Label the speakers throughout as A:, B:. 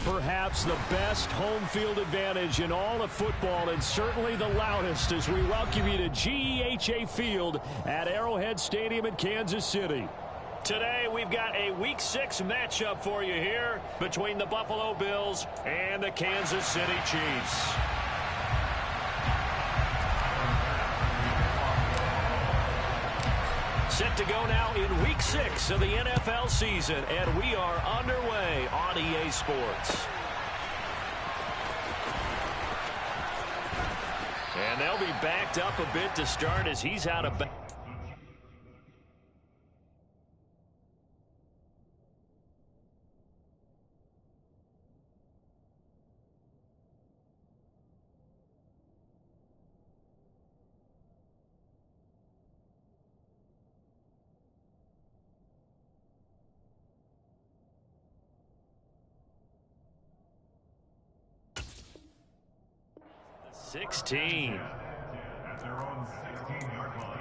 A: Perhaps the best home field advantage in all of football, and certainly the loudest, as we welcome you to GEHA Field at Arrowhead Stadium in Kansas City. Today, we've got a Week 6 matchup for you here between the Buffalo Bills and the Kansas City Chiefs. Set to go now in Week 6 of the NFL season, and we are underway on EA Sports. And they'll be backed up a bit to start as he's out of bounds. At their own 16-yard line.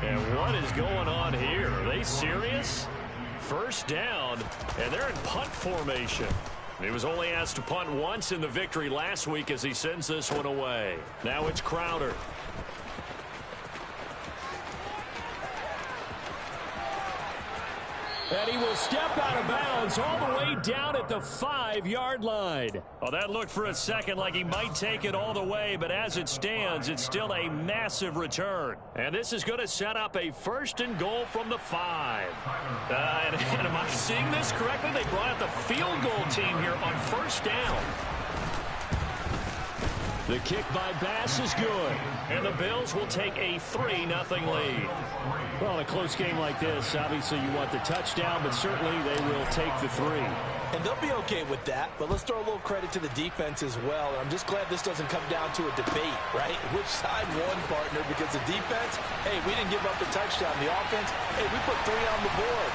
A: And what is going on here? Are they serious? First down, and they're in punt formation. He was only asked to punt once in the victory last week as he sends this one away. Now it's Crowder. And he will step out of bounds all the way down at the 5-yard line. Oh, that looked for a second like he might take it all the way, but as it stands, it's still a massive return. And this is going to set up a 1st and goal from the 5. And am I seeing this correctly? They brought out the field goal team here on 1st down. The kick by Bass is good. And the Bills will take a 3-0 lead. Well, in a close game like this, obviously you want the touchdown, but certainly they will take the 3.
B: And they'll be okay with that, but let's throw a little credit to the defense as well. And I'm just glad this doesn't come down to a debate, right? Which side won, partner? Because the defense, hey, we didn't give up the touchdown. The offense, hey, we put 3 on the board.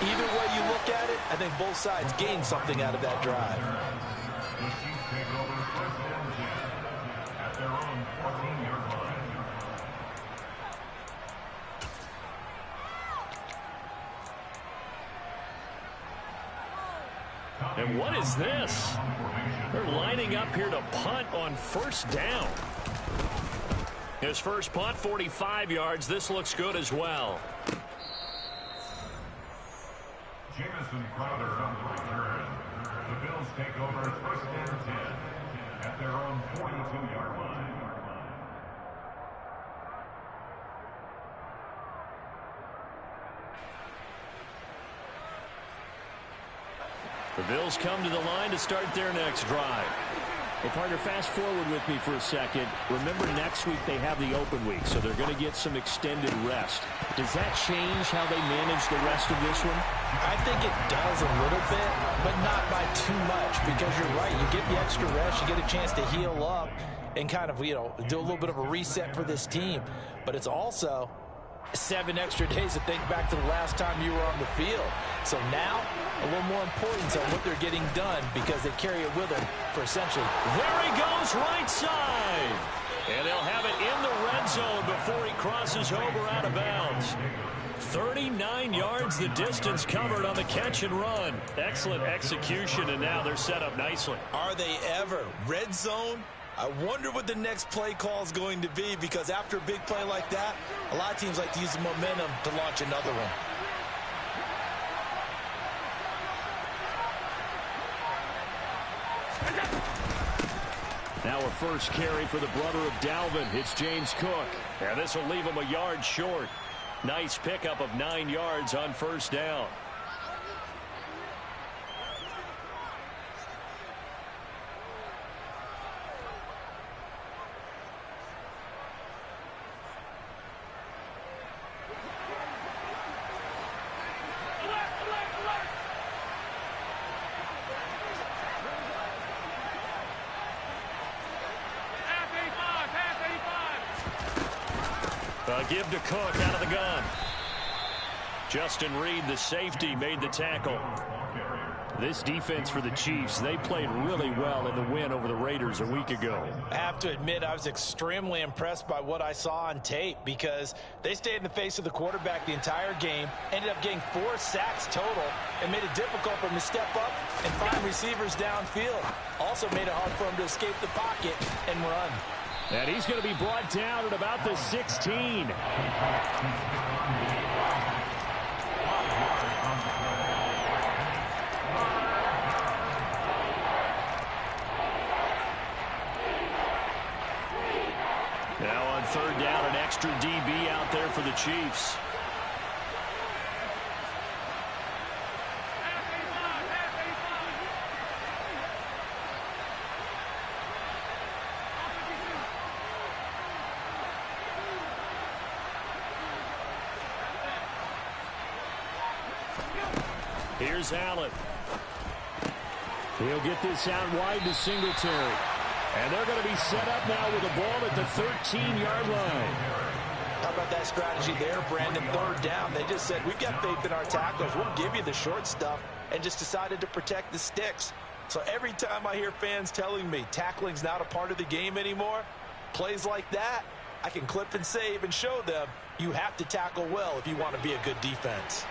B: Either way you look at it, I think both sides gained something out of that drive. Their own 14-yard line.
A: And what is this? They're lining up here to punt on 1st down. His first punt, 45 yards. This looks good as well.
C: Jamison Crowder on the return. The Bills take over 1st and 10 at their own 42-yard line.
A: The Bills come to the line to start their next drive. Well, partner, fast forward with me for a second. Remember, next week they have the open week, so they're going to get some extended rest. Does that change how they manage the rest of this one?
B: I think it does a little bit, but not by too much, because you're right. You get the extra rest, you get a chance to heal up and kind of, do a little bit of a reset for this team. But it's also 7 extra days to think back to the last time you were on the field. So now, a little more importance on what they're getting done because they carry it with them for essentially.
A: There he goes, right side. And they'll have it in the red zone before he crosses over out of bounds. 39 yards the distance covered on the catch and run. Excellent execution, and now they're set up nicely.
B: Are they ever? Red zone? I wonder what the next play call is going to be, because after a big play like that, a lot of teams like to use the momentum to launch another one.
A: Now a first carry for the brother of Dalvin. It's James Cook. And this will leave him a yard short. Nice pickup of 9 yards on 1st down. Give to Cook out of the gun. Justin Reed, the safety, made the tackle. This defense for the Chiefs, they played really well in the win over the Raiders a week ago.
B: I have to admit, I was extremely impressed by what I saw on tape because they stayed in the face of the quarterback the entire game, ended up getting 4 sacks total, and made it difficult for him to step up and find receivers downfield. Also made it hard for him to escape the pocket and run.
A: And he's going to be brought down at about the 16. Now on third down, an extra DB out there for the Chiefs. Here's Allen. He'll get this out wide to Singletary. And they're going to be set up now with the ball at the 13-yard line.
B: How about that strategy there, Brandon? Third down. They just said, we've got faith in our tacklers. We'll give you the short stuff, and just decided to protect the sticks. So every time I hear fans telling me tackling's not a part of the game anymore, plays like that, I can clip and save and show them you have to tackle well if you want to be a good defense.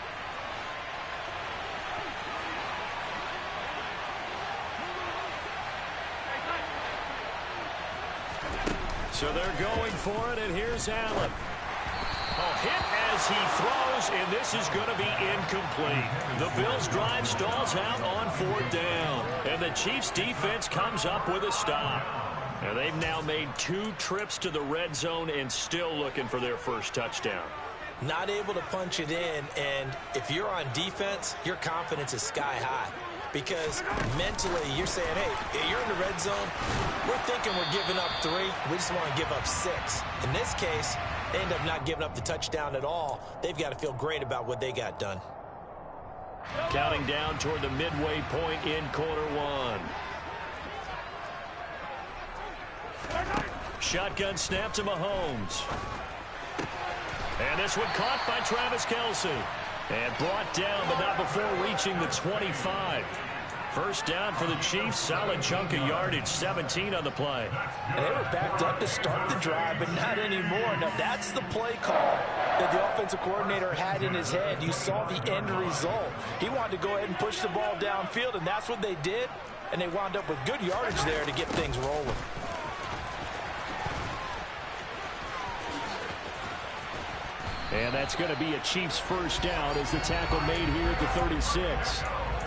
A: So they're going for it, and here's Allen. Hit as he throws, and this is going to be incomplete. The Bills' drive stalls out on fourth down, and the Chiefs' defense comes up with a stop. And they've now made 2 trips to the red zone and still looking for their first touchdown.
B: Not able to punch it in, and if you're on defense, your confidence is sky high. Because mentally, you're saying, hey, you're in the red zone. We're thinking we're giving up 3. We just want to give up 6. In this case, they end up not giving up the touchdown at all. They've got to feel great about what they got done.
A: Counting down toward the midway point in quarter 1. Shotgun snap to Mahomes. And this one caught by Travis Kelce. And brought down, but not before reaching the 25. First down for the Chiefs. Solid chunk of yardage, 17 on the play.
B: And they were backed up to start the drive, but not anymore. Now, that's the play call that the offensive coordinator had in his head. You saw the end result. He wanted to go ahead and push the ball downfield, and that's what they did. And they wound up with good yardage there to get things rolling.
A: And that's going to be a Chiefs first down as the tackle made here at the 36.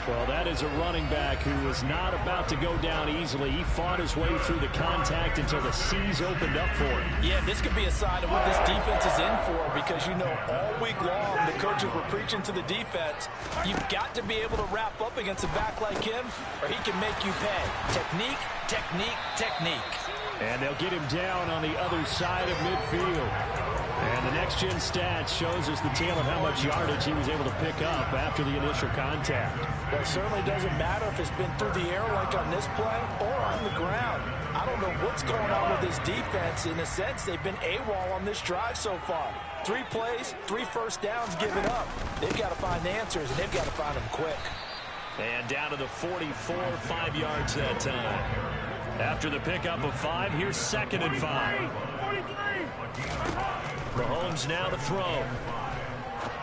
A: Well, that is a running back who is not about to go down easily. He fought his way through the contact until the seas opened up for him.
B: Yeah, this could be a sign of what this defense is in for, because you know all week long the coaches were preaching to the defense. You've got to be able to wrap up against a back like him, or he can make you pay. Technique, technique, technique.
A: And they'll get him down on the other side of midfield. And the next-gen stats shows us the tale of how much yardage he was able to pick up after the initial contact.
B: Well, it certainly doesn't matter if it's been through the air like on this play or on the ground. I don't know what's going on with this defense. In a sense, they've been AWOL on this drive so far. 3 plays, 3 first downs given up. They've got to find answers, and they've got to find them quick.
A: And down to the 44, 5 yards that time. After the pickup of 5, here's 2nd and 5. Mahomes now to throw.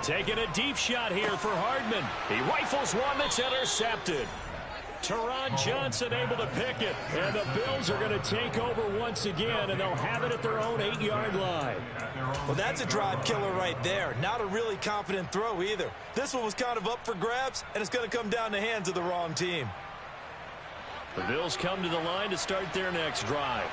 A: Taking a deep shot here for Hardman. He rifles one that's intercepted. Teron Johnson able to pick it. And the Bills are going to take over once again, and they'll have it at their own 8-yard line.
B: Well, that's a drive killer right there. Not a really confident throw either. This one was kind of up for grabs, and it's going to come down the hands of the wrong team.
A: The Bills come to the line to start their next drive.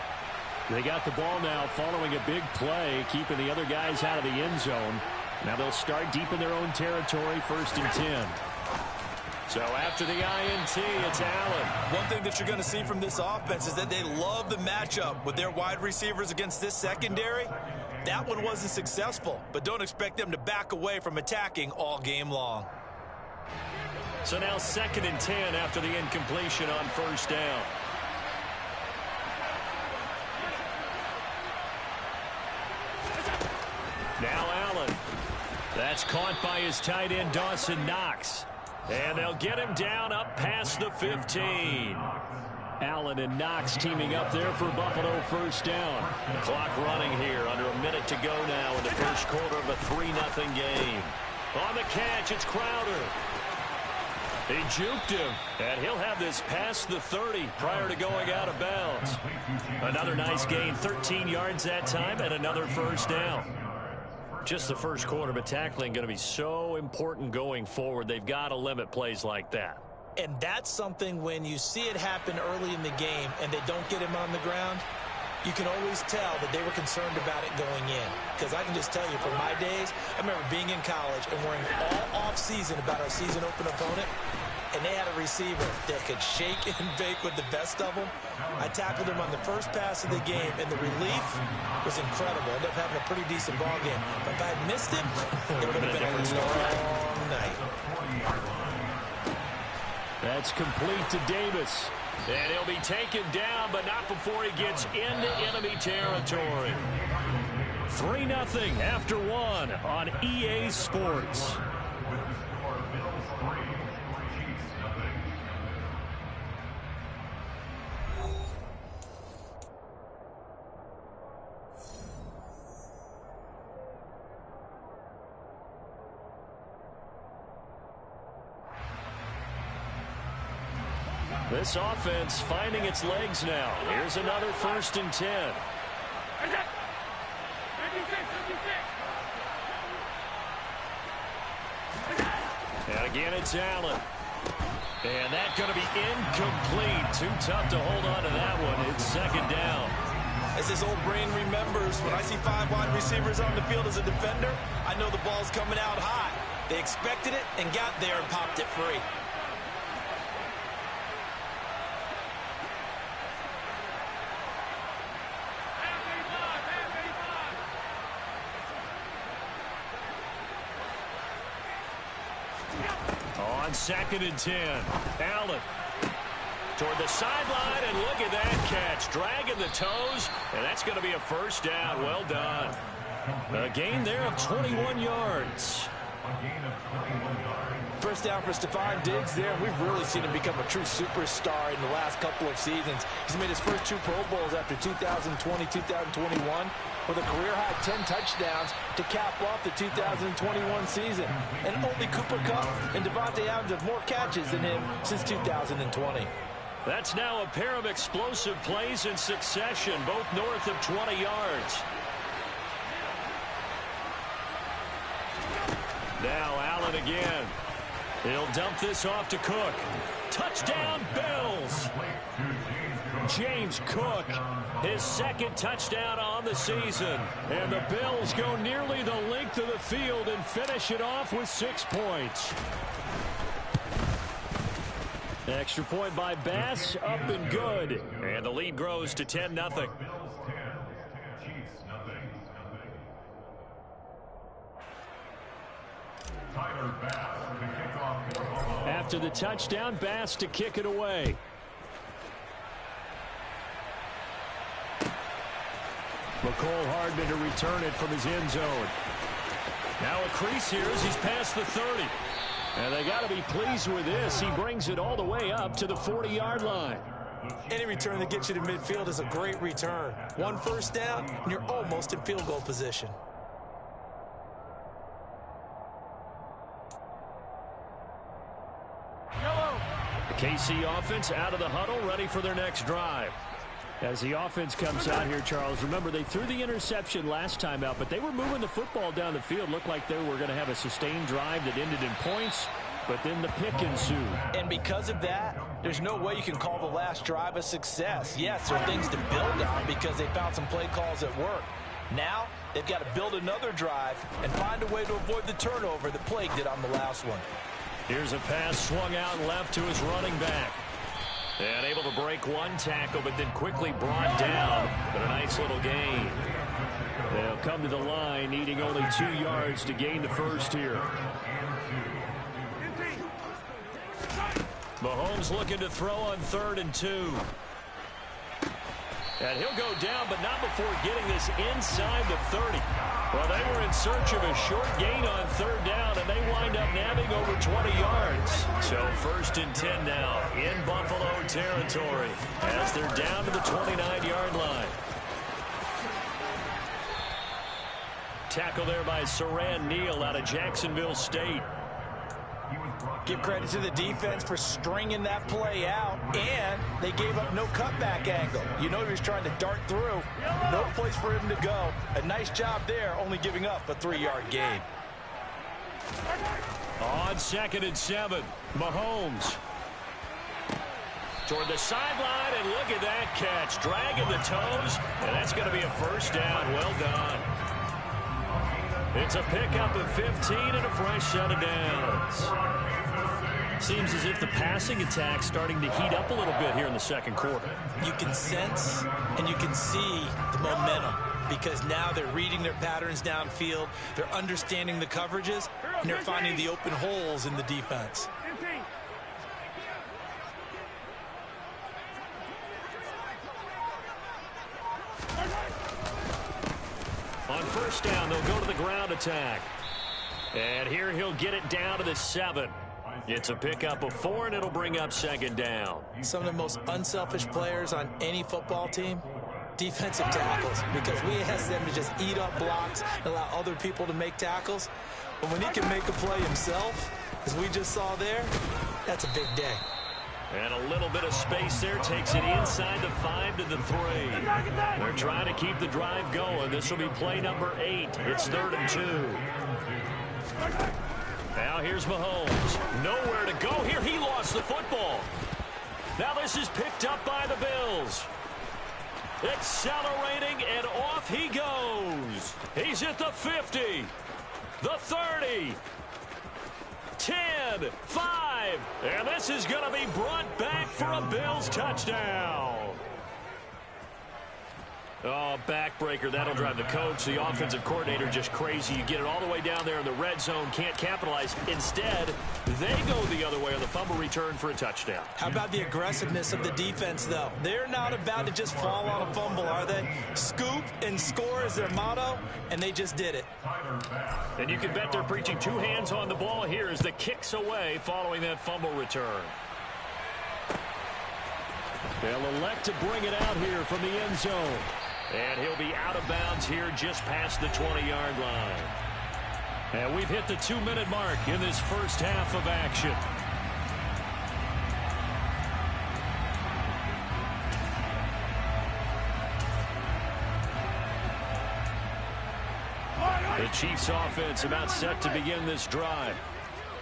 A: They got the ball now following a big play, keeping the other guys out of the end zone. Now they'll start deep in their own territory, 1st and 10. So after the INT, it's Allen.
B: One thing that you're going to see from this offense is that they love the matchup with their wide receivers against this secondary. That one wasn't successful, but don't expect them to back away from attacking all game long.
A: So now 2nd and 10 after the incompletion on 1st down. Now Allen. That's caught by his tight end, Dawson Knox. And they'll get him down up past the 15. Allen and Knox teaming up there for Buffalo first down. The clock running here, under a minute to go now in the first quarter of a 3-0 game. On the catch, it's Crowder. He juked him, and he'll have this past the 30 prior to going out of bounds. Another nice gain, 13 yards that time, and another first down. Just the first quarter, but tackling going to be so important going forward. They've got to limit plays like that.
B: And that's something when you see it happen early in the game and they don't get him on the ground, you can always tell that they were concerned about it going in. Because I can just tell you, from my days, I remember being in college and worrying all off-season about our season open opponent, and they had a receiver that could shake and bake with the best of them. I tackled him on the first pass of the game, and the relief was incredible. Ended up having a pretty decent ball game. But if I had missed him, it would have been a long night.
A: That's complete to Davis. And he'll be taken down, but not before he gets into enemy territory. 3-0 after one on EA Sports. This offense finding its legs now. Here's another 1st and 10. And again, it's Allen. And that's going to be incomplete. Too tough to hold on to that one. It's 2nd down.
B: As his old brain remembers, when I see 5 wide receivers on the field as a defender, I know the ball's coming out high. They expected it and got there and popped it free.
A: On 2nd and 10, Allen toward the sideline, and look at that catch, dragging the toes, and that's going to be a first down. Well done. A gain there of 21 yards.
B: First down for Stephon Diggs there. We've really seen him become a true superstar in the last couple of seasons. He's made his first 2 Pro Bowls after 2020, 2021, with a career-high 10 touchdowns to cap off the 2021 season. And only Cooper Kupp and Devontae Adams have more catches than him since 2020.
A: That's now a pair of explosive plays in succession, both north of 20 yards. Now Allen again. He'll dump this off to Cook. Touchdown, Bills. James Cook, his 2nd touchdown on the season. And the Bills go nearly the length of the field and finish it off with 6 points. Extra point by Bass, up and good. And the lead grows to 10-0. After the touchdown, Bass to kick it away. McCole Hardman to return it from his end zone. Now a crease here as he's past the 30. And they got to be pleased with this. He brings it all the way up to the 40-yard line.
B: Any return that gets you to midfield is a great return. 1 first down, and you're almost in field goal position.
A: The KC offense out of the huddle, ready for their next drive. As the offense comes out here, Charles, remember they threw the interception last time out, but they were moving the football down the field. Looked like they were going to have a sustained drive that ended in points, but then the pick ensued.
B: And because of that, there's no way you can call the last drive a success. Yes, there are things to build on because they found some play calls that work. Now, they've got to build another drive and find a way to avoid the turnover that plagued it on the last one.
A: Here's a pass swung out left to his running back. And able to break 1 tackle, but then quickly brought down. But a nice little gain. They'll come to the line, needing only 2 yards to gain the first here. Mahomes looking to throw on 3rd and 2. And he'll go down, but not before getting this inside the 30. Well, they were in search of a short gain on 3rd down, and they wind up nabbing over 20 yards. 1st and 10 now in Buffalo territory as they're down to the 29-yard line. Tackle there by Saran Neal out of Jacksonville State.
B: Give credit to the defense for stringing that play out, and they gave up no cutback angle. You know he was trying to dart through. No place for him to go. A nice job there, only giving up a 3-yard gain.
A: On 2nd and 7, Mahomes. Toward the sideline, and look at that catch. Dragging the toes, and that's going to be a first down. Well done. It's a pickup of 15 and a fresh set of downs. Seems as if the passing attack's starting to heat up a little bit here in the second quarter.
B: You can sense and you can see the momentum because now they're reading their patterns downfield, they're understanding the coverages, and they're finding the open holes in the defense.
A: On first down, they'll go to the ground attack. And here he'll get it down to the 7. It's a pickup of 4, and it'll bring up 2nd down.
B: Some of the most unselfish players on any football team, defensive tackles, because we ask them to just eat up blocks and allow other people to make tackles. But when he can make a play himself, as we just saw there, that's a big day.
A: And a little bit of space there takes it inside the 5 to the 3. They're trying to keep the drive going. This will be play number 8. It's 3rd and 2. Now here's Mahomes. Nowhere to go here. He lost the football. Now this is picked up by the Bills. Accelerating, and off he goes. He's at the 50, the 30, 10, 5, and this is going to be brought back for a Bills touchdown. Oh, backbreaker. That'll drive the coach, the offensive coordinator, just crazy. You get it all the way down there in the red zone, can't capitalize. Instead, they go the other way on the fumble return for a touchdown.
B: How about the aggressiveness of the defense, though? They're not about to just fall on a fumble, are they? Scoop and score is their motto, and they just did it.
A: And you can bet they're preaching 2 hands on the ball here as the kick's away following that fumble return. They'll elect to bring it out here from the end zone. And he'll be out of bounds here just past the 20-yard line. And we've hit the 2-minute mark in this first half of action. The Chiefs offense about set to begin this drive.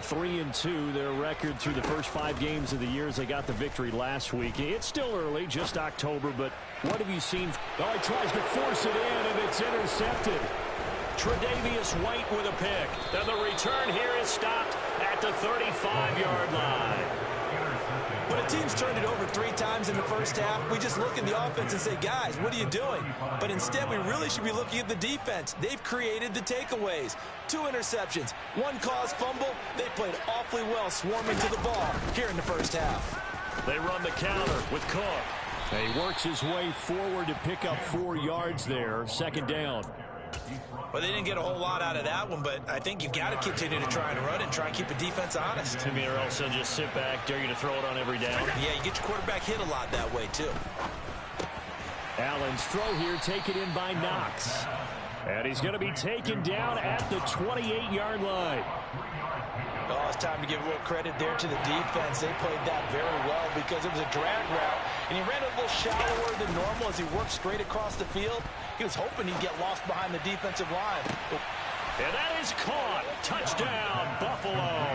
A: 3-2, their record through the first 5 games of the year as they got the victory last week. It's still early, just October, but what have you seen? Oh, he tries to force it in, and it's intercepted. Tre'Davious White with a pick. And the return here is stopped at the 35-yard line.
B: When a team's turned it over 3 times in the first half, we just look at the offense and say, guys, what are you doing? But instead, we really should be looking at the defense. They've created the takeaways. 2 interceptions, 1 caused fumble. They played awfully well swarming to the ball here in the first half.
A: They run the counter with Cook. He works his way forward to pick up 4 yards there. 2nd down.
B: Well, they didn't get a whole lot out of that one, but I think you've got to continue to try and run it and try and keep the defense honest.
A: I mean, or else they'll just sit back, dare you to throw it on every down.
B: Yeah, you get your quarterback hit a lot that way, too.
A: Allen's throw here taken in by Knox. And he's going to be taken down at the 28-yard line.
B: Oh, it's time to give a little credit there to the defense. They played that very well because it was a drag route, and he ran a little shallower than normal as he worked straight across the field. He was hoping he'd get lost behind the defensive line.
A: And that is caught. Touchdown, Buffalo.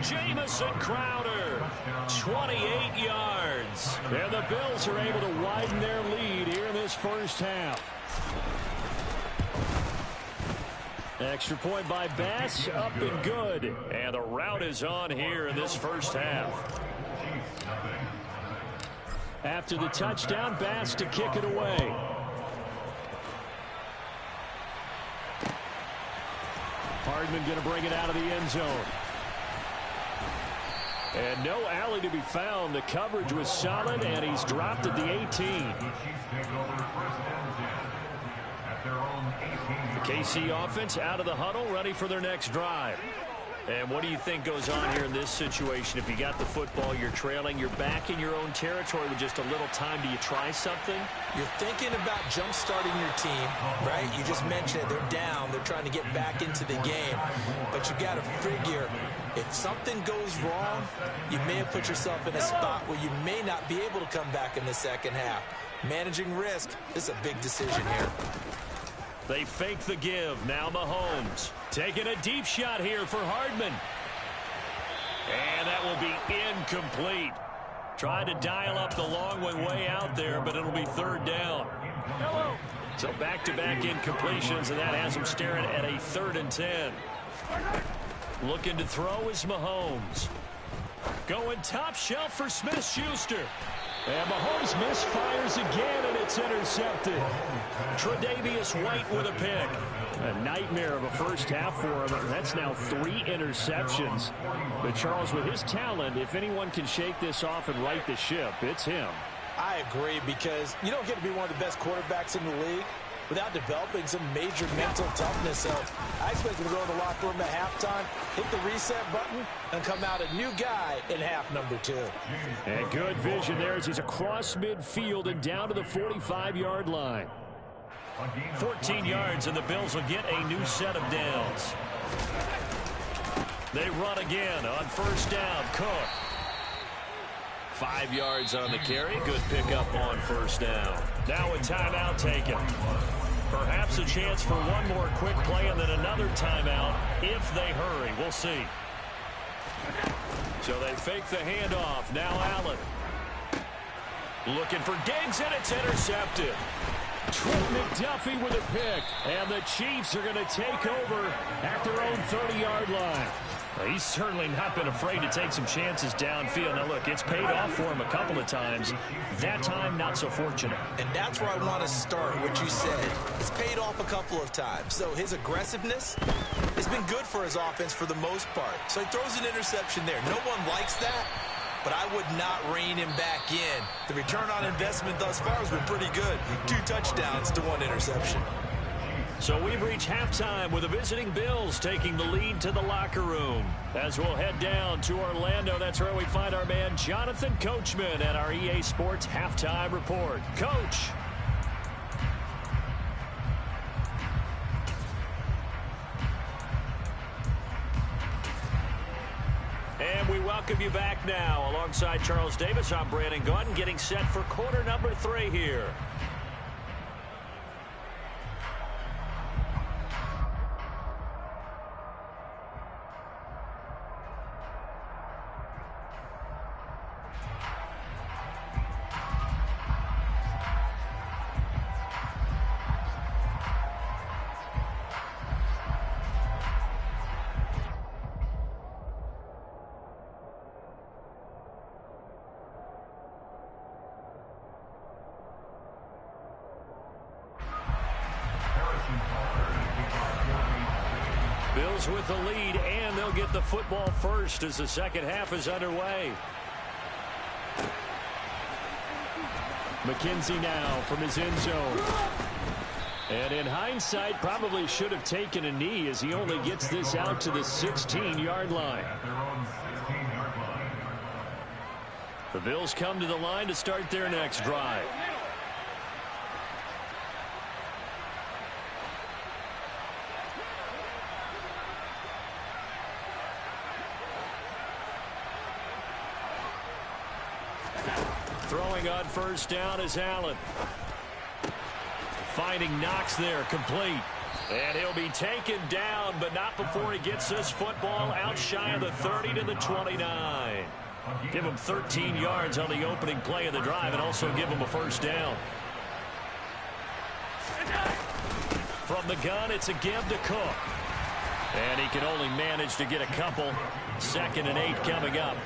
A: Jamison Crowder, 28 yards. And the Bills are able to widen their lead here in this first half. Extra point by Bass, up and good. And the route is on here in this first half. After the touchdown, Bass to kick it away. Hardman going to bring it out of the end zone. And no alley to be found. The coverage was solid, and he's dropped at the 18. The KC offense out of the huddle, ready for their next drive. And what do you think goes on here in this situation? If you got the football, you're trailing, you're back in your own territory with just a little time. Do you try something?
B: You're thinking about jump-starting your team, right? You just mentioned it. They're down. They're trying to get back into the game. But you got to figure, if something goes wrong, you may have put yourself in a spot where you may not be able to come back in the second half. Managing risk is a big decision here.
A: They fake the give. Now Mahomes taking a deep shot here for Hardman. And that will be incomplete. Trying to dial up the long way out there, but it'll be third down. So back-to-back incompletions, and that has him staring at a 3rd and 10. Looking to throw is Mahomes. Going top shelf for Smith-Schuster. And Mahomes misfires again, and it's intercepted. Tre'Davious White with a pick. A nightmare of a first half for him. That's now 3 interceptions. But Charles, with his talent, if anyone can shake this off and right the ship, it's him.
B: I agree, because you don't get to be one of the best quarterbacks in the league without developing some major mental toughness. So I expect him to go in the locker room at halftime, hit the reset button, and come out a new guy in half number 2.
A: And good vision there as he's across midfield and down to the 45-yard line. 14 yards, and the Bills will get a new set of downs. They run again on first down. Cook. 5 yards on the carry. Good pickup on first down. Now a timeout taken. Perhaps a chance for one more quick play and then another timeout if they hurry. We'll see. So they fake the handoff. Now Allen. Looking for Diggs, and it's intercepted. Trent McDuffie with a pick. And the Chiefs are going to take over at their own 30-yard line. Well, he's certainly not been afraid to take some chances downfield. Now, look, it's paid off for him a couple of times. That time, not so fortunate.
B: And that's where I want to start, what you said. It's paid off a couple of times. So his aggressiveness has been good for his offense for the most part. So he throws an interception there. No one likes that, but I would not rein him back in. The return on investment thus far has been pretty good. 2 touchdowns to 1 interception.
A: So we've reached halftime with the visiting Bills taking the lead to the locker room. As we'll head down to Orlando, that's where we find our man Jonathan Coachman at our EA Sports Halftime Report. Coach. And we welcome you back now. Alongside Charles Davis, I'm Brandon Gaudin, getting set for quarter number 3 here. Bills with the lead, and they'll get the football first as the second half is underway. McKenzie now from his end zone. And in hindsight, probably should have taken a knee as he only gets this out to the 16-yard line. The Bills come to the line to start their next drive. Throwing on first down is Allen. Finding Knox there, complete. And he'll be taken down, but not before he gets this football out shy of the 30 to the 29. Give him 13 yards on the opening play of the drive and also give him a first down. From the gun, it's a give to Cook. And he can only manage to get a couple. 2nd and 8 coming up.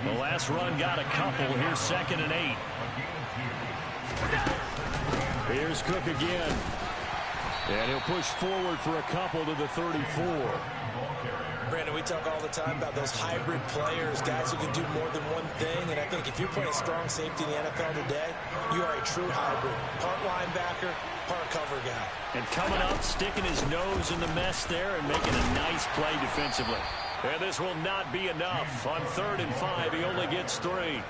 A: The last run got a couple. Here's 2nd and 8. Here's Cook again. And he'll push forward for a couple to the 34.
B: Brandon, we talk all the time about those hybrid players, guys who can do more than one thing. And I think if you're playing strong safety in the NFL today, you are a true hybrid. Part linebacker, part cover guy.
A: And coming up, sticking his nose in the mess there and making a nice play defensively. And this will not be enough. On 3rd and 5, he only gets 3.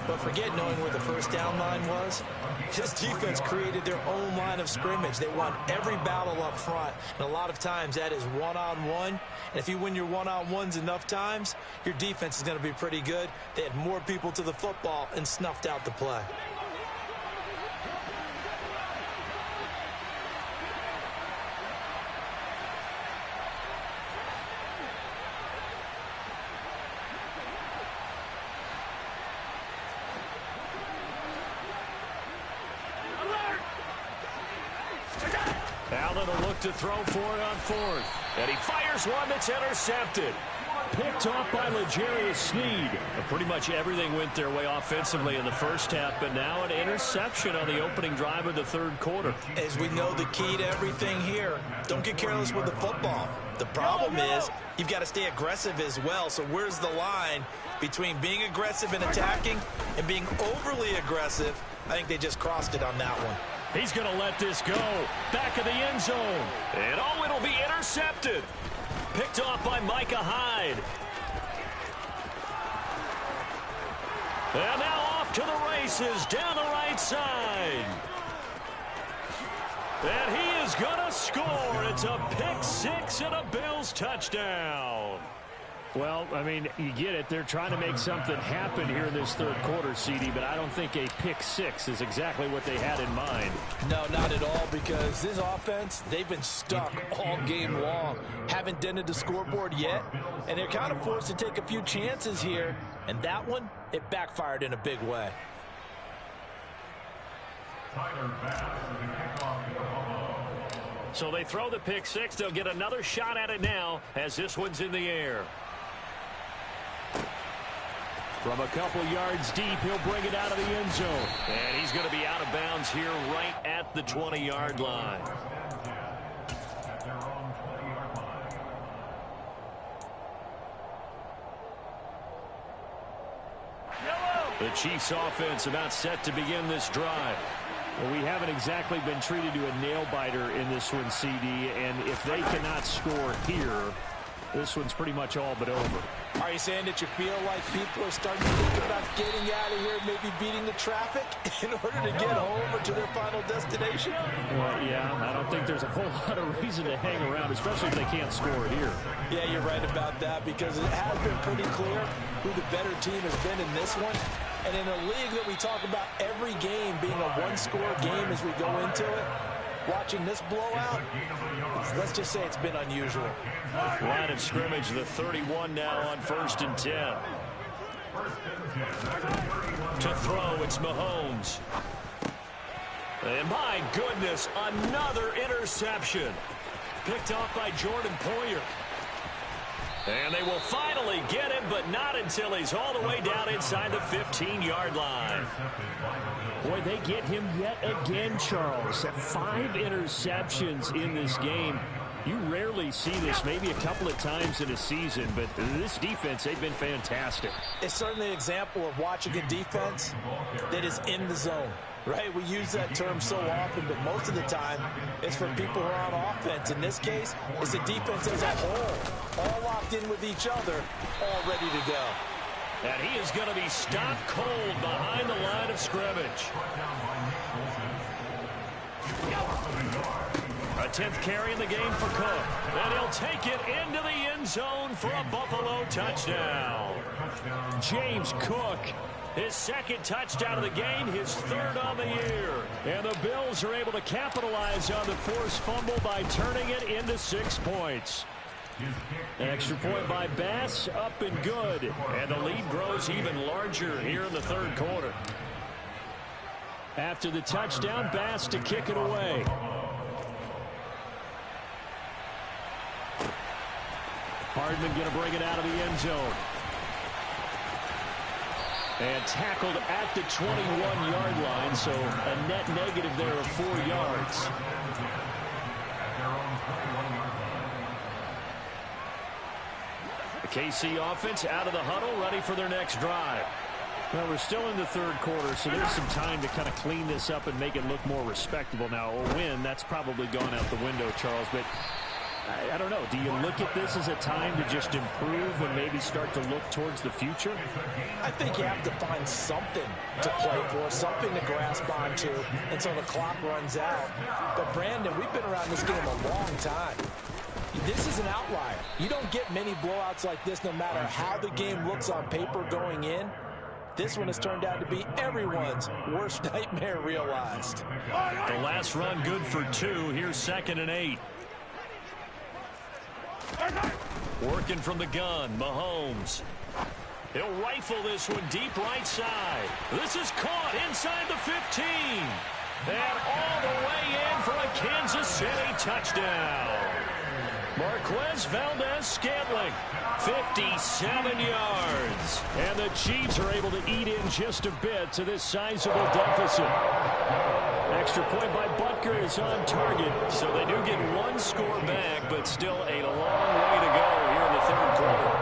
B: But forget knowing where the first down line was. His defense created their own line of scrimmage. They won every battle up front. And a lot of times that is one-on-one. And if you win your one-on-ones enough times, your defense is going to be pretty good. They had more people to the football and snuffed out the play.
A: Allen will look to throw for it on 4th. And he fires one that's intercepted. Picked off by L'Jarius Sneed. Pretty much everything went their way offensively in the first half, but now an interception on the opening drive of the 3rd quarter.
B: As we know, the key to everything here, don't get careless with the football. The problem is you've got to stay aggressive as well. So where's the line between being aggressive and attacking and being overly aggressive? I think they just crossed it on that one.
A: He's going to let this go. Back of the end zone. And oh, it'll be intercepted. Picked off by Micah Hyde. And now off to the races down the right side. And he is going to score. It's a pick 6 and a Bills touchdown. Well, I mean, you get it. They're trying to make something happen here in this 3rd quarter, CD, but I don't think a pick 6 is exactly what they had in mind.
B: No, not at all, because this offense, they've been stuck all game long. Haven't dented the scoreboard yet, and they're kind of forced to take a few chances here, and that one, it backfired in a big way.
A: So they throw the pick 6. They'll get another shot at it now as this one's in the air. From a couple yards deep, he'll bring it out of the end zone. And he's going to be out of bounds here right at the 20-yard line. The Chiefs offense about set to begin this drive. Well, we haven't exactly been treated to a nail-biter in this one, CD, and if they cannot score here, this one's pretty much all but over.
B: Are you saying that you feel like people are starting to think about getting out of here, maybe beating the traffic in order to get home or to their final destination?
A: Well, yeah, I don't think there's a whole lot of reason to hang around, especially if they can't score here.
B: Yeah, you're right about that, because it has been pretty clear who the better team has been in this one. And in a league that we talk about every game being a one-score game as we go into it, watching this blowout, let's just say it's been unusual.
A: Line of scrimmage, the 31 now on 1st and 10. To throw, it's Mahomes. And my goodness, another interception. Picked off by Jordan Poyer. And they will finally get him, but not until he's all the way down inside the 15-yard line. Boy, they get him yet again, Charles. 5 interceptions in this game. You rarely see this, maybe a couple of times in a season, but this defense, they've been fantastic.
B: It's certainly an example of watching a defense that is in the zone. Right, we use that term so often, but most of the time it's for people who are on offense. In this case, it's the defense as a whole, all locked in with each other, all ready to go.
A: And he is going to be stopped cold behind the line of scrimmage. A 10th carry in the game for Cook. And he'll take it into the end zone for a Buffalo touchdown. James Cook. His 2nd touchdown of the game, his 3rd on the year. And the Bills are able to capitalize on the forced fumble by turning it into 6 points. An extra point by Bass, up and good. And the lead grows even larger here in the 3rd quarter. After the touchdown, Bass to kick it away. Hardman going to bring it out of the end zone. And tackled at the 21-yard line, so a net negative there of 4 yards. The KC offense out of the huddle, ready for their next drive. Well, we're still in the 3rd quarter, so there's some time to kind of clean this up and make it look more respectable. Now, a win, that's probably gone out the window, Charles, but I don't know. Do you look at this as a time to just improve and maybe start to look towards the future?
B: I think you have to find something to play for, something to grasp onto until the clock runs out. But, Brandon, we've been around this game a long time. This is an outlier. You don't get many blowouts like this no matter how the game looks on paper going in. This one has turned out to be everyone's worst nightmare realized.
A: The last run good for 2. Here's 2nd and 8. Working from the gun, Mahomes. He'll rifle this one deep right side. This is caught inside the 15. And all the way in for a Kansas City touchdown. Marquez Valdez-Scantling, 57 yards. And the Chiefs are able to eat in just a bit to this sizable deficit. Extra point by Butker is on target, so they do get one score back, but still a long way to go here in the 3rd quarter.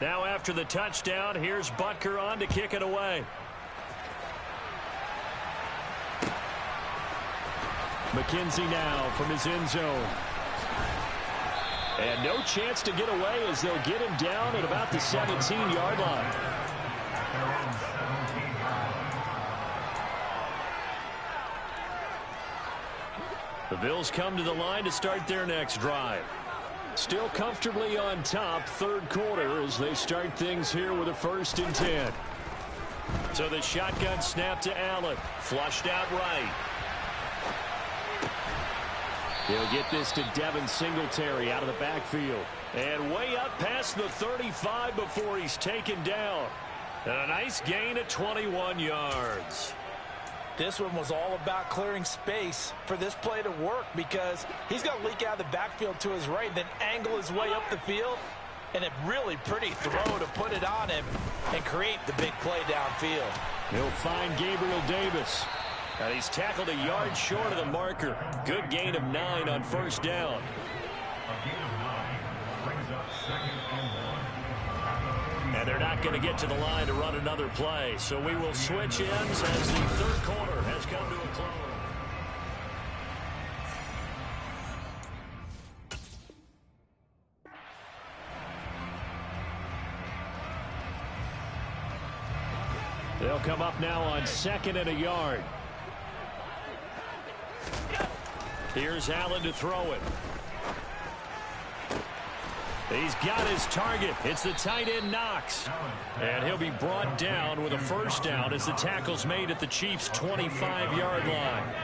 A: Now after the touchdown, here's Butker on to kick it away. McKenzie now from his end zone. And no chance to get away as they'll get him down at about the 17-yard line. The Bills come to the line to start their next drive. Still comfortably on top, 3rd quarter as they start things here with a 1st and 10. So the shotgun snap to Allen. Flushed out right. He'll get this to Devin Singletary out of the backfield. And way up past the 35 before he's taken down. And a nice gain of 21 yards.
B: This one was all about clearing space for this play to work because he's going to leak out of the backfield to his right, then angle his way up the field. And a really pretty throw to put it on him and create the big play downfield.
A: He'll find Gabriel Davis. And he's tackled a yard short of the marker. Good gain of 9 on 1st down.
C: A gain of 9 brings up 2nd and 1.
A: And they're not going to get to the line to run another play. So we will switch ends as the 3rd quarter has come to a close. They'll come up now on 2nd and a yard. Here's Allen to throw it. He's got his target. It's the tight end Knox. And he'll be brought down with a 1st down as the tackle's made at the Chiefs' 25-yard line.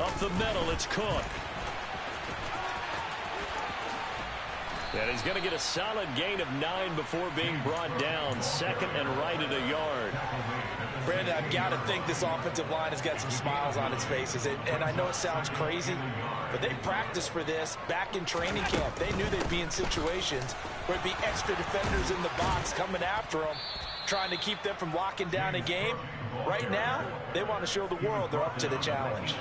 A: Up the middle, it's Cook. And he's going to get a solid gain of 9 before being brought down. 2nd and right at a yard.
B: Brandon, I've got to think this offensive line has got some smiles on its faces. And I know it sounds crazy, but they practiced for this back in training camp. They knew they'd be in situations where it'd be extra defenders in the box coming after them, trying to keep them from locking down a game. Right now, they want to show the world they're up to the challenge.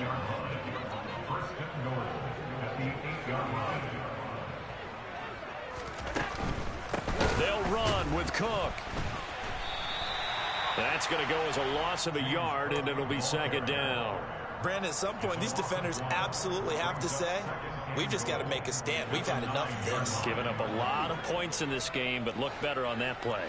A: They'll run with Cook. That's going to go as a loss of a yard, and it'll be 2nd down.
B: Brandon, at some point, these defenders absolutely have to say, we've just got to make a stand. We've had enough of this.
A: Giving up a lot of points in this game, but look better on that play.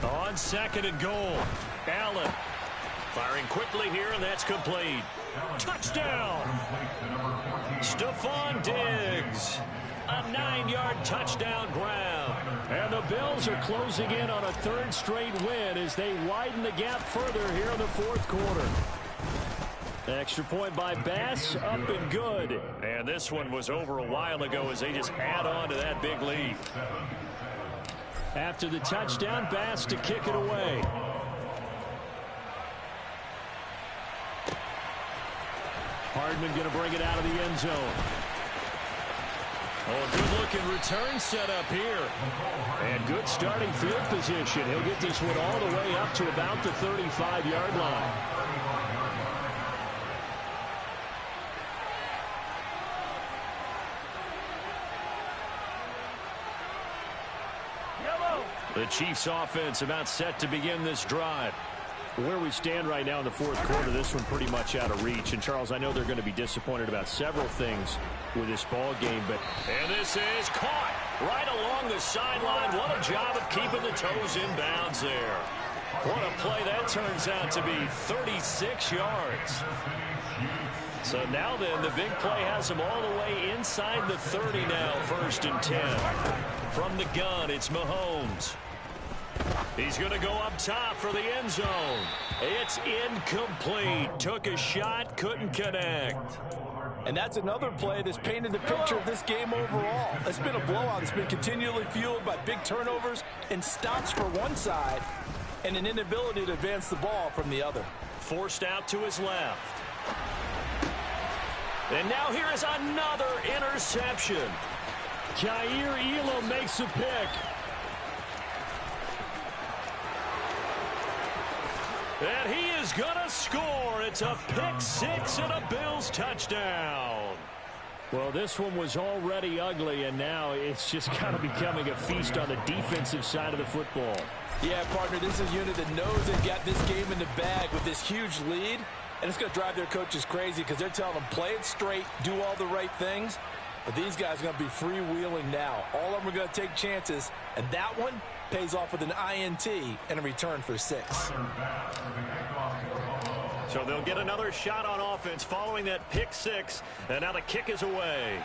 A: On 2nd and goal, Allen firing quickly here, and that's complete. Touchdown! Stephon Diggs. A 9-yard touchdown grab. And the Bills are closing in on a 3rd straight win as they widen the gap further here in the 4th quarter. Extra point by Bass, up and good. And this one was over a while ago as they just add on to that big lead. After the touchdown, Bass to kick it away. Hardman going to bring it out of the end zone. Oh, good-looking return set up here. And good starting field position. He'll get this one all the way up to about the 35-yard line. The Chiefs offense about set to begin this drive. Where we stand right now in the fourth quarter, this one pretty much out of reach. And, Charles, I know they're going to be disappointed about several things with this ball game. And this is caught right along the sideline. What a job of keeping the toes in bounds there. What a play that turns out to be, 36 yards. So now then, the big play has him all the way inside the 30 now, 1st and 10. From the gun, it's Mahomes. He's going to go up top for the end zone. It's incomplete. Took a shot, couldn't connect.
B: And that's another play that's painted the picture of this game overall. It's been a blowout. It's been continually fueled by big turnovers and stops for one side and an inability to advance the ball from the other.
A: Forced out to his left. And now here is another interception. Jair Elam makes a pick. And he is going to score. It's a pick six and a Bills touchdown. Well, this one was already ugly, and now it's just kind of becoming a feast on the defensive side of the football.
B: Yeah, partner, this is a unit that knows they've got this game in the bag with this huge lead, and it's going to drive their coaches crazy because they're telling them play it straight, do all the right things. But these guys are going to be freewheeling now. All of them are going to take chances, and that one pays off with an INT and a return for 6.
A: So they'll get another shot on offense following that pick 6, and now the kick is away.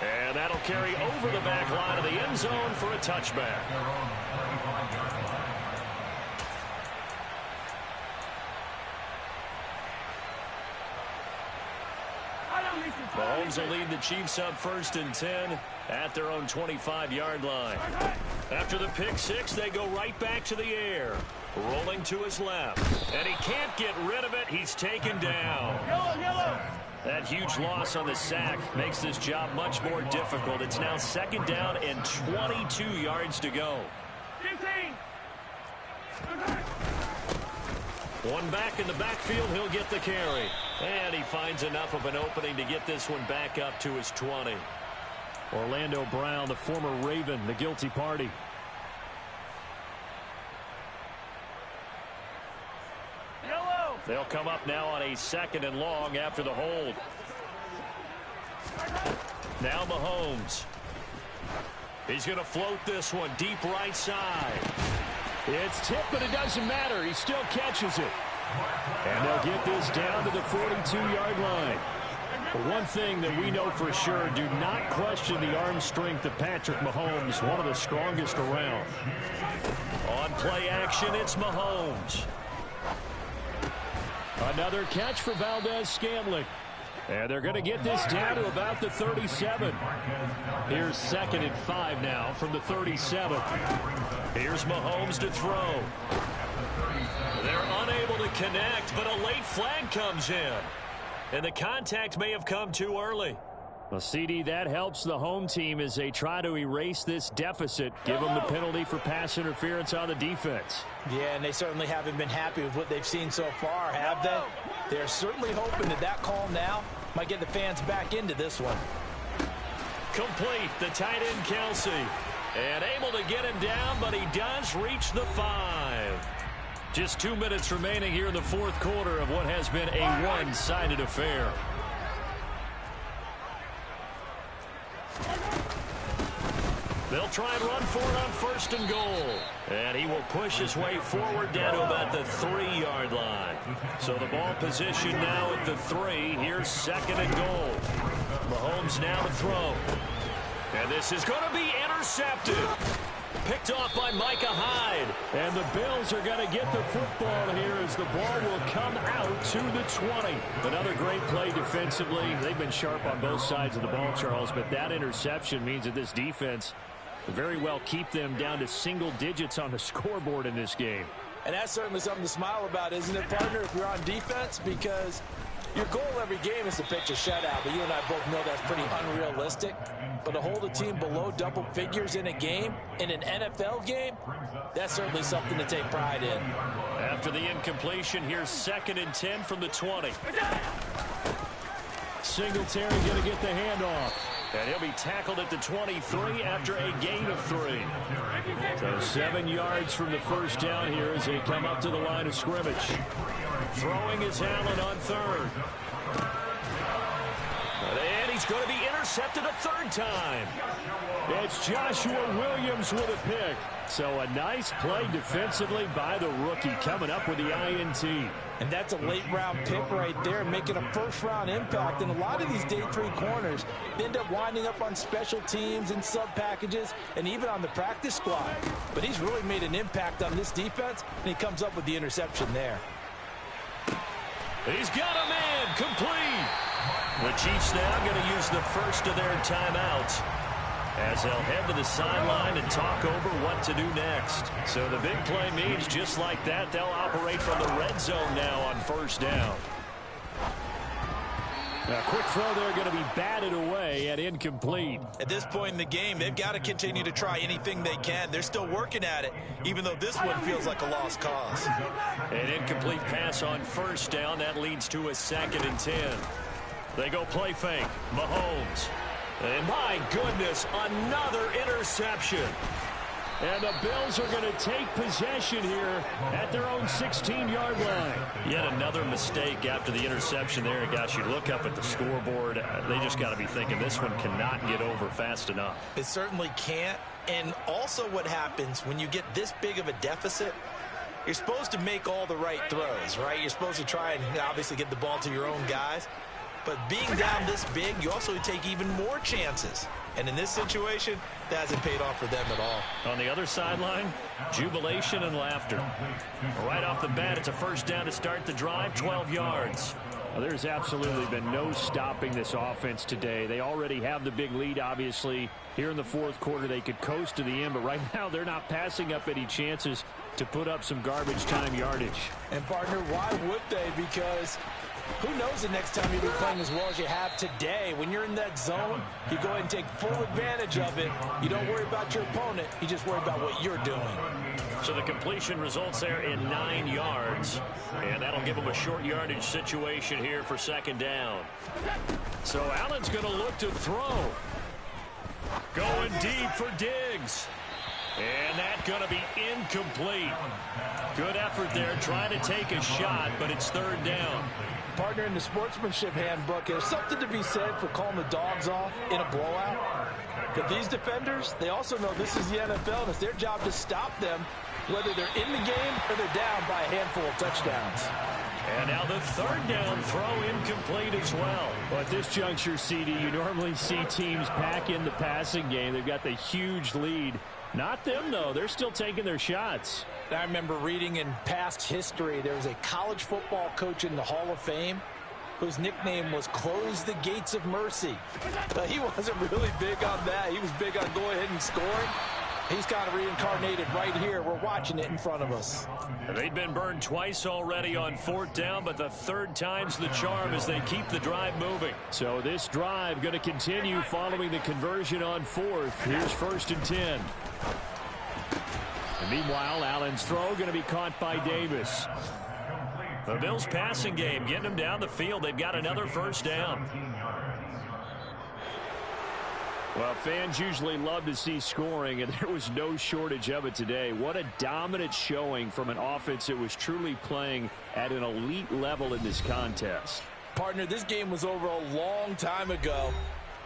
A: And that'll carry over the back line of the end zone for a touchback. Mahomes will lead the Chiefs up 1st and 10 at their own 25-yard line. After the pick 6, they go right back to the air. Rolling to his left. And he can't get rid of it. He's taken down. That huge loss on the sack makes this job much more difficult. It's now 2nd down and 22 yards to go. 15. One back in the backfield, he'll get the carry. And he finds enough of an opening to get this one back up to his 20. Orlando Brown, the former Raven, the guilty party. They'll come up now on a 2nd and long after the hold. Now Mahomes. He's going to float this one deep right side. It's tipped, but it doesn't matter. He still catches it. And they'll get this down to the 42-yard line. But one thing that we know for sure, do not question the arm strength of Patrick Mahomes, one of the strongest around. On play action, it's Mahomes. Another catch for Valdez-Scantling. And they're going to get this down to about the 37. Here's 2nd and 5 now from the 37. Here's Mahomes to throw. They're unable to connect, but a late flag comes in. And the contact may have come too early. Well, CD, that helps the home team as they try to erase this deficit. Give them the penalty for pass interference on the defense.
B: Yeah, and they certainly haven't been happy with what they've seen so far, have they? They're certainly hoping that that call now might get the fans back into this one.
A: Complete, the tight end Kelsey. And able to get him down, but he does reach the 5. Just 2 minutes remaining here in the fourth quarter of what has been a one-sided affair. They'll try and run for it on 1st and goal. And he will push his way forward down to about the 3-yard line. So the ball position now at the 3. Here's 2nd and goal. Mahomes now to throw. And this is going to be intercepted. Picked off by Micah Hyde. And the Bills are going to get the football here as the ball will come out to the 20. Another great play defensively. They've been sharp on both sides of the ball, Charles, but that interception means that this defense very well keep them down to single digits on the scoreboard in this game.
B: And that's certainly something to smile about, isn't it, partner, if you're on defense? Because Your goal every game is to pitch a shutout, but you and I both know that's pretty unrealistic. But to hold a team below double figures in a game, in an NFL game, that's certainly something to take pride in.
A: After the incompletion, here's 2nd and 10 from the 20. Singletary going to get the handoff. And he'll be tackled at the 23 after a gain of 3. So 7 yards from the first down here as they come up to the line of scrimmage. Throwing is Allen on 3rd. And he's going to be intercepted a 3rd time. It's Joshua Williams with a pick. So a nice play defensively by the rookie coming up with the INT.
B: And that's a late-round pick right there, making a first-round impact. And a lot of these day 3 corners end up winding up on special teams and sub-packages and even on the practice squad. But he's really made an impact on this defense, and he comes up with the interception there.
A: He's got a man complete. The Chiefs now going to use the first of their timeouts as they'll head to the sideline and talk over what to do next. So the big play means just like that, they'll operate from the red zone now on 1st down. A quick throw there going to be batted away and incomplete.
D: At this point in the game, they've got to continue to try anything they can. They're still working at it, even though this one feels like a lost cause.
A: An incomplete pass on 1st down. That leads to a 2nd and 10. They go play fake. Mahomes. And my goodness, another interception. And the Bills are going to take possession here at their own 16-yard line. Yet another mistake after the interception there. Gosh, you look up at the scoreboard. They just got to be thinking this one cannot get over fast enough.
D: It certainly can't. And also what happens when you get this big of a deficit, you're supposed to make all the right throws, right? You're supposed to try and obviously get the ball to your own guys. But being down this big, you also take even more chances. And in this situation, that hasn't paid off for them at all.
A: On the other sideline, jubilation and laughter. Right off the bat, it's a 1st down to start the drive, 12 yards. Well, there's absolutely been no stopping this offense today. They already have the big lead, obviously. Here in the 4th quarter, they could coast to the end, but right now they're not passing up any chances to put up some garbage time yardage.
B: And, partner, why would they? Because who knows the next time you'll be playing as well as you have today. When you're in that zone, you go ahead and take full advantage of it. You don't worry about your opponent. You just worry about what you're doing.
A: So the completion results there in 9 yards. And that'll give them a short yardage situation here for 2nd down. So Allen's going to look to throw. Going deep for Diggs. And that's going to be incomplete. Good effort there trying to take a shot, but it's 3rd down.
B: Partner, in the sportsmanship handbook, there's something to be said for calling the dogs off in a blowout. But these defenders, they also know this is the NFL, and it's their job to stop them, whether they're in the game or they're down by a handful of touchdowns.
A: And now the 3rd down throw incomplete as well. Well, at this juncture, CD, you normally see teams pack in the passing game. They've got the huge lead. Not them, though. They're still taking their shots.
B: I remember reading in past history, there was a college football coach in the Hall of Fame whose nickname was Close the Gates of Mercy. But he wasn't really big on that. He was big on go ahead and scoring. He's kind of reincarnated right here. We're watching it in front of us.
A: They've been burned twice already on 4th down, but the 3rd time's the charm as they keep the drive moving. So this drive going to continue following the conversion on 4th. Here's 1st and 10. And meanwhile, Allen's throw going to be caught by Davis. The Bills passing game getting them down the field. They've got another 1st down. Well, fans usually love to see scoring, and there was no shortage of it today. What a dominant showing from an offense that was truly playing at an elite level in this contest.
B: Partner, this game was over a long time ago,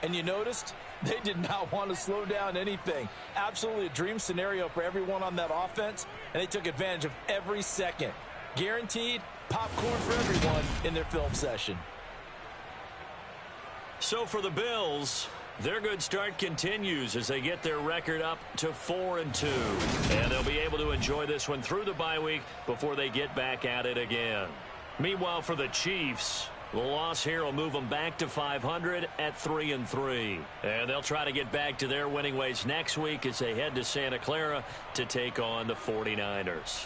B: and you noticed they did not want to slow down anything. Absolutely a dream scenario for everyone on that offense, and they took advantage of every second. Guaranteed popcorn for everyone in their film session.
A: So for the Bills, their good start continues as they get their record up to 4-2. And they'll be able to enjoy this one through the bye week before they get back at it again. Meanwhile, for the Chiefs, the loss here will move them back to 500 at 3-3. And they'll try to get back to their winning ways next week as they head to Santa Clara to take on the 49ers.